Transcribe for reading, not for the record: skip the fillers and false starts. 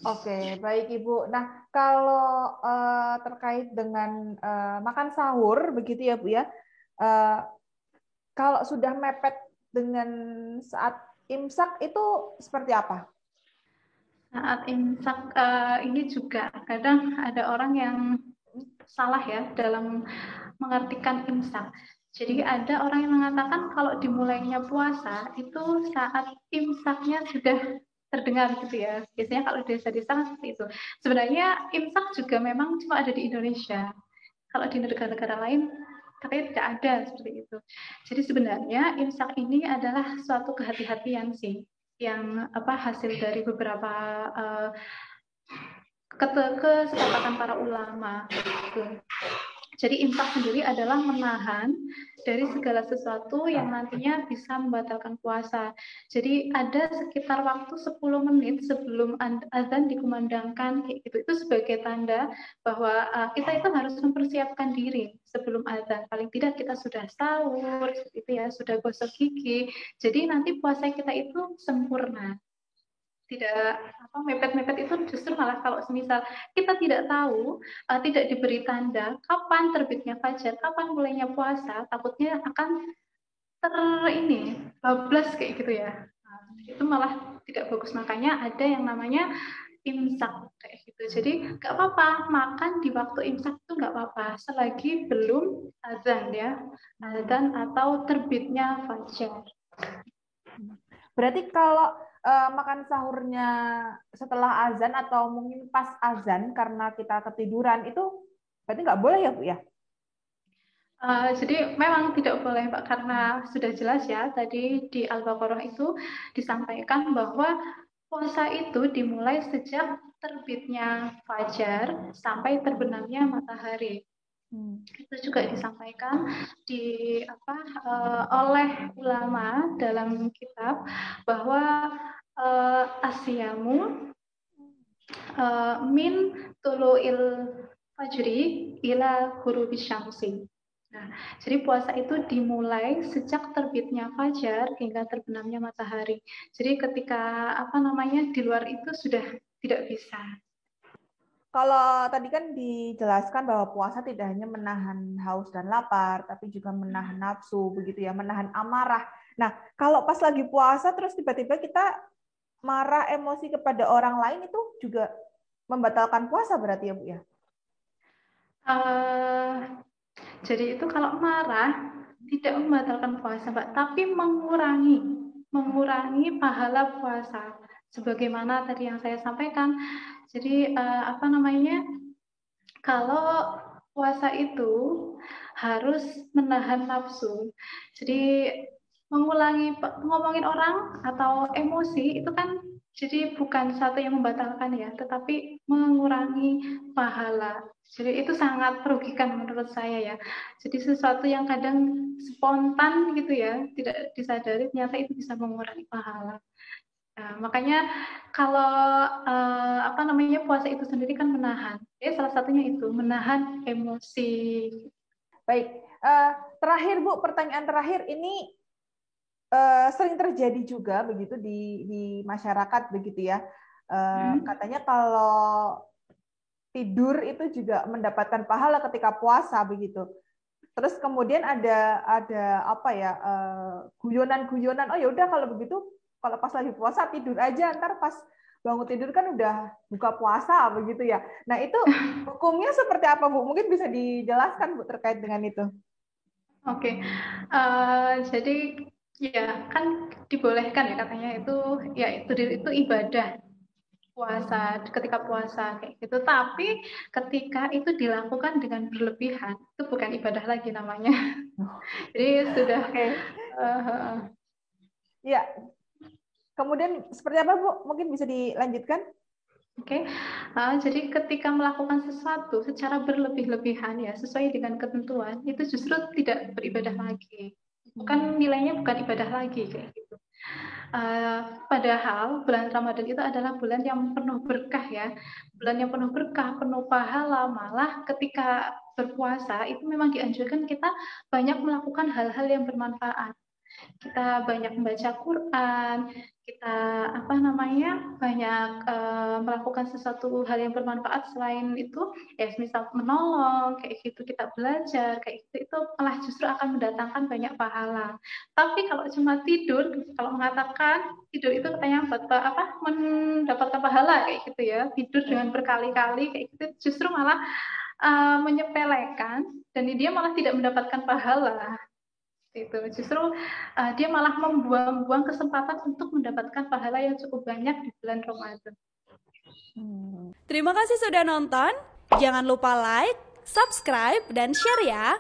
Oke, baik Ibu. Nah, kalau terkait dengan makan sahur, begitu ya Bu ya, eh, kalau sudah mepet dengan saat imsak itu seperti apa? Saat imsak ini juga kadang ada orang yang salah ya dalam mengartikan imsak. Jadi ada orang yang mengatakan kalau dimulainya puasa itu saat imsaknya sudah terdengar gitu ya. Biasanya kalau di desa-desa kan seperti itu. Sebenarnya imsak juga memang cuma ada di Indonesia. Kalau di negara-negara lain katanya tidak ada seperti itu. Jadi sebenarnya imsak ini adalah suatu kehati-hatian sih yang hasil dari beberapa uh, kesepakatan para ulama gitu. Jadi imsak sendiri adalah menahan dari segala sesuatu yang nantinya bisa membatalkan puasa. Jadi ada sekitar waktu 10 menit sebelum azan dikumandangkan kayak gitu. Itu sebagai tanda bahwa kita itu harus mempersiapkan diri sebelum azan. Paling tidak kita sudah sahur, itu ya, sudah gosok gigi. Jadi nanti puasa kita itu sempurna, tidak mepet-mepet. Itu justru malah kalau semisal kita tidak tahu, tidak diberi tanda kapan terbitnya fajar, kapan mulainya puasa, takutnya akan ini bablas kayak gitu ya. Nah, itu malah tidak bagus. Makanya ada yang namanya imsak kayak gitu. Jadi nggak apa-apa makan di waktu imsak, itu nggak apa-apa selagi belum azan ya, azan atau terbitnya fajar. Berarti kalau makan sahurnya setelah azan atau mungkin pas azan karena kita ketiduran itu berarti nggak boleh ya Bu ya? Jadi memang tidak boleh Pak, karena sudah jelas ya tadi di Al-Baqarah itu disampaikan bahwa puasa itu dimulai sejak terbitnya fajar sampai terbenamnya matahari. Hmm. Itu juga disampaikan oleh ulama dalam kitab bahwa asyamu min tulu'il fajri ila ghurubis syamsi. Nah, jadi puasa itu dimulai sejak terbitnya fajar hingga terbenamnya matahari. Jadi ketika di luar itu sudah tidak bisa. Kalau tadi kan dijelaskan bahwa puasa tidak hanya menahan haus dan lapar, tapi juga menahan nafsu, begitu ya, menahan amarah. Nah, kalau pas lagi puasa terus tiba-tiba kita marah emosi kepada orang lain itu juga membatalkan puasa berarti ya Bu ya? Uh, jadi itu kalau marah tidak membatalkan puasa, Mbak, tapi mengurangi pahala puasa. Sebagaimana tadi yang saya sampaikan. Jadi kalau puasa itu harus menahan nafsu. Jadi ngomongin orang atau emosi itu kan jadi bukan satu yang membatalkan ya, tetapi mengurangi pahala. Jadi itu sangat merugikan menurut saya ya. Jadi sesuatu yang kadang spontan gitu ya, tidak disadari ternyata itu bisa mengurangi pahala. Nah, makanya kalau puasa itu sendiri kan menahan. Ya, salah satunya itu menahan emosi. Baik, terakhir Bu, pertanyaan terakhir ini sering terjadi juga begitu di masyarakat begitu ya. Katanya kalau tidur itu juga mendapatkan pahala ketika puasa begitu. Terus kemudian ada apa ya guyonan-guyonan. Oh ya udah kalau begitu kalau pas lagi puasa tidur aja, ntar pas bangun tidur kan udah buka puasa begitu ya. Nah itu hukumnya seperti apa Bu? Mungkin bisa dijelaskan Bu terkait dengan itu. Oke, jadi ya kan dibolehkan ya katanya itu, ya itu ibadah puasa ketika puasa kayak gitu. Tapi ketika itu dilakukan dengan berlebihan itu bukan ibadah lagi namanya. Jadi sudah Oke, uh, ya. Kemudian seperti apa Bu? Mungkin bisa dilanjutkan? Oke, jadi ketika melakukan sesuatu secara berlebih-lebihan ya sesuai dengan ketentuan itu justru tidak beribadah lagi, bukan nilainya bukan ibadah lagi kayak gitu. Padahal bulan Ramadan itu adalah bulan yang penuh berkah ya, bulan yang penuh berkah, penuh pahala. Malah ketika berpuasa itu memang dianjurkan kita banyak melakukan hal-hal yang bermanfaat. Kita banyak membaca Quran, kita banyak melakukan sesuatu hal yang bermanfaat selain itu, ya misal menolong kayak gitu, kita belajar kayak gitu, itu malah justru akan mendatangkan banyak pahala. Tapi kalau cuma tidur, kalau mengatakan tidur itu katanya mendapatkan pahala kayak gitu ya, tidur dengan berkali-kali kayak gitu, justru malah menyepelekan, dan dia malah tidak mendapatkan pahala. Itu justru dia malah membuang-buang kesempatan untuk mendapatkan pahala yang cukup banyak di bulan Ramadan. Terima kasih sudah nonton. Jangan lupa like, subscribe, dan share ya.